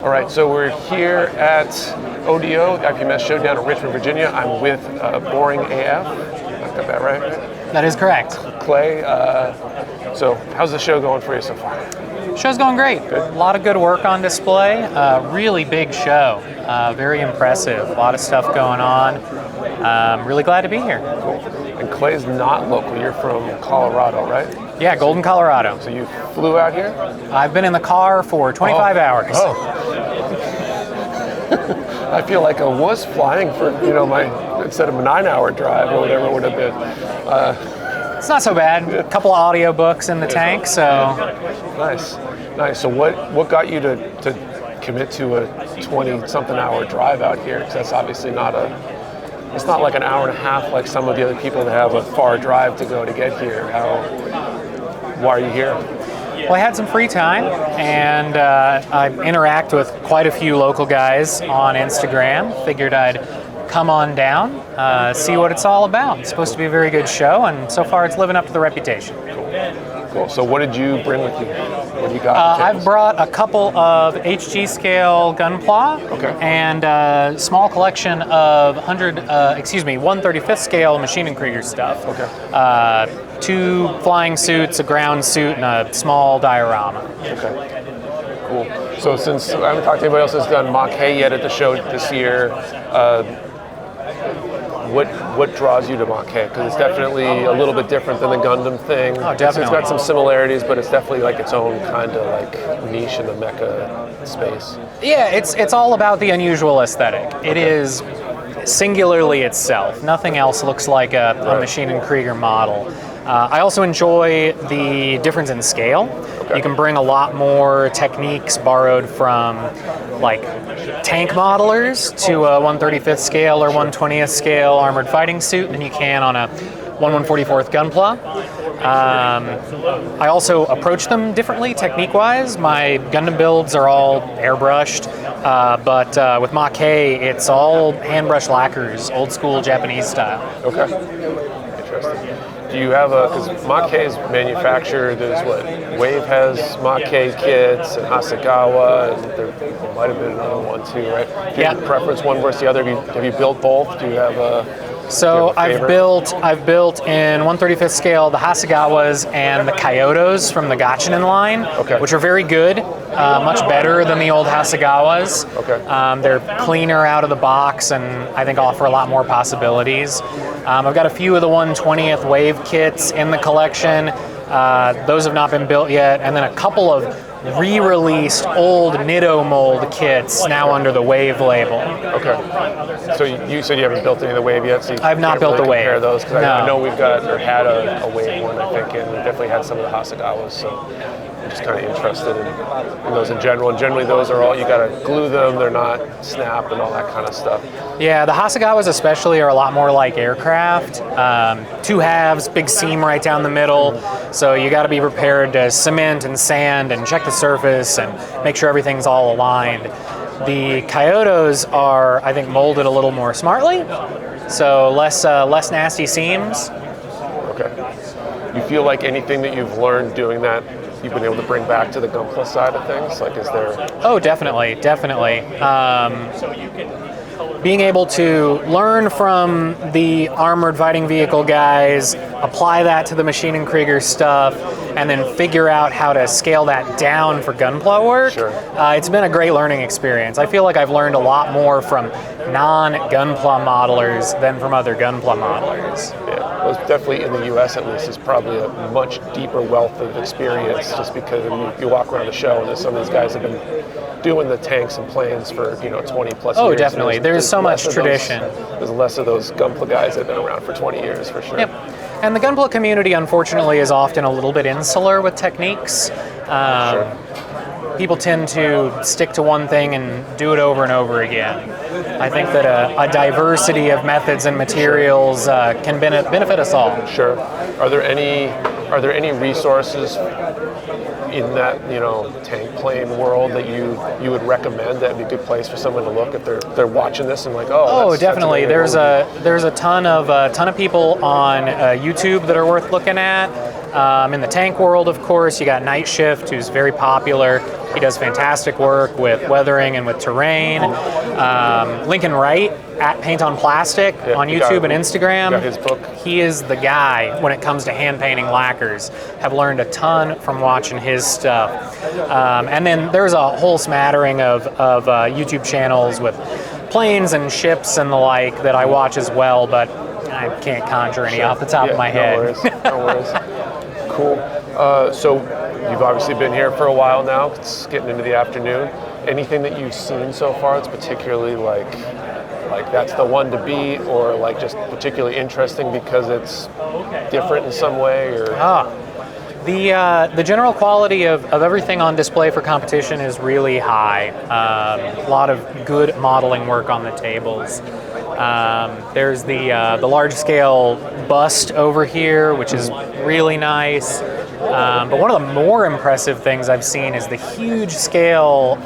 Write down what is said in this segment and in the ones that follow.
All right, so we're here at ODO, the IPMS show down in Richmond, Virginia. I'm with Boring AF. I got that right? That is correct. Clay. So how's the show going for you so far? Show's going great. Good. A lot of good work on display. Really big show. Very impressive. A lot of stuff going on. Really glad to be here. Cool. And Clay's not local. You're from Colorado, right? Yeah, Golden, Colorado. So you flew out here? I've been in the car for 25 hours. Oh. I feel like I was flying for, instead of a 9-hour drive or whatever it would have been. It's not so bad. A couple of audiobooks in the tank, so. Nice. So what got you to commit to a 20-something hour drive out here? Because that's obviously it's not like an hour and a half like some of the other people that have a far drive to go to get here. Why are you here? Well, I had some free time, and I interact with quite a few local guys on Instagram. Figured I'd come on down, see what it's all about. It's supposed to be a very good show, and so far it's living up to the reputation. Cool. So what did you bring with you? What do you got? I've brought a couple of HG scale gunpla and a small collection of 135th scale Machine and Krieger stuff. Okay. 2 flying suits, a ground suit, and a small diorama. Okay. Cool. So since I haven't talked to anybody else that's done Ma.K yet at the show this year, what draws you to Ma.K? Because it's definitely a little bit different than the Gundam thing. Oh, definitely. It's got some similarities, but it's definitely like its own kind of like niche in the mecha space. Yeah, it's all about the unusual aesthetic. It is singularly itself. Nothing else looks like a Machine and Krieger model. I also enjoy the difference in scale. Okay. You can bring a lot more techniques borrowed from like tank modelers to a 135th scale or 120th scale armored fighting suit than you can on a 1/144th gunpla. I also approach them differently technique-wise. My Gundam builds are all airbrushed, but with Ma.K, it's all hand-brush lacquers, old-school Japanese style. Okay. Interesting. Do you have because Ma.K is manufactured, there's Wave has Ma.K kits and Hasegawa, and there might have been another one too, right? Do you have a preference one versus the other? Have you built both? Do you have a So I've built in 1/35th scale the Hasegawas and the Kyotos from the Gachinen line, which are very good, much better than the old Hasegawas. Okay. They're cleaner out of the box and I think offer a lot more possibilities. I've got a few of the 1/20th Wave kits in the collection. Those have not been built yet, and then a couple of re-released old Nitto mold kits now under the Wave label. Okay. So you said you haven't built any of the Wave yet? So I've not built the Wave. Compare those because No. I know we've got or had a Wave one, I think, and we definitely had some of the Hasegawas. So I'm just kind of interested in those in general. And generally, those are all you got to glue them; they're not snap and all that kind of stuff. Yeah, the Hasegawas especially are a lot more like aircraft. 2 halves, big seam right down the middle. So you got to be prepared to cement and sand and check the surface and make sure everything's all aligned. The Kyotos are, I think, molded a little more smartly, so less nasty seams. Okay. You feel like anything that you've learned doing that, you've been able to bring back to the gunpla side of things? Like, is there? Oh, definitely. Being able to learn from the armored fighting vehicle guys, apply that to the Machine and Krieger stuff, and then figure out how to scale that down for gunpla work. Sure. It's been a great learning experience. I feel like I've learned a lot more from non-gunpla modelers than from other gunpla modelers. Yeah, well, it's definitely in the U.S. at least, is probably a much deeper wealth of experience just because you walk around the show and some of these guys have been doing the tanks and planes for 20 plus years. Oh, definitely. There's so much tradition. There's less of those gunpla guys that have been around for 20 years for sure. Yep. And the gunpla community, unfortunately, is often a little bit insular with techniques. People tend to stick to one thing and do it over and over again. I think that a diversity of methods and materials can benefit us all. Sure. Are there any resources in that tank plane world that you would recommend that would be a good place for someone to look if they're watching this and like definitely there's a ton of people on YouTube that are worth looking at. In the tank world, of course, you got Night Shift, who's very popular. He does fantastic work with weathering and with terrain. Lincoln Wright at Paint on Plastic on YouTube and Instagram. Got his book. He is the guy when it comes to hand painting lacquers. Have learned a ton from watching his stuff. And then there's a whole smattering of YouTube channels with planes and ships and the like that I watch as well, but I can't conjure any off the top of my head. No worries. No worries. Cool. So you've obviously been here for a while now. It's getting into the afternoon. Anything that you've seen so far that's particularly like that's the one to beat, or like just particularly interesting because it's different in some way, or? The general quality of everything on display for competition is really high. A lot of good modeling work on the tables. There's the large scale bust over here, which is really nice. But one of the more impressive things I've seen is the huge scale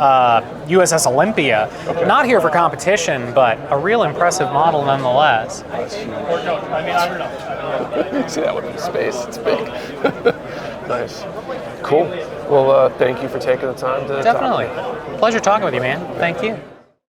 USS Olympia. Okay. Not here for competition, but a real impressive model nonetheless. That's huge. You see that one in space, it's big. Nice. Cool. Well, thank you for taking the time to Definitely. talk. Pleasure talking with you, man. Thank you.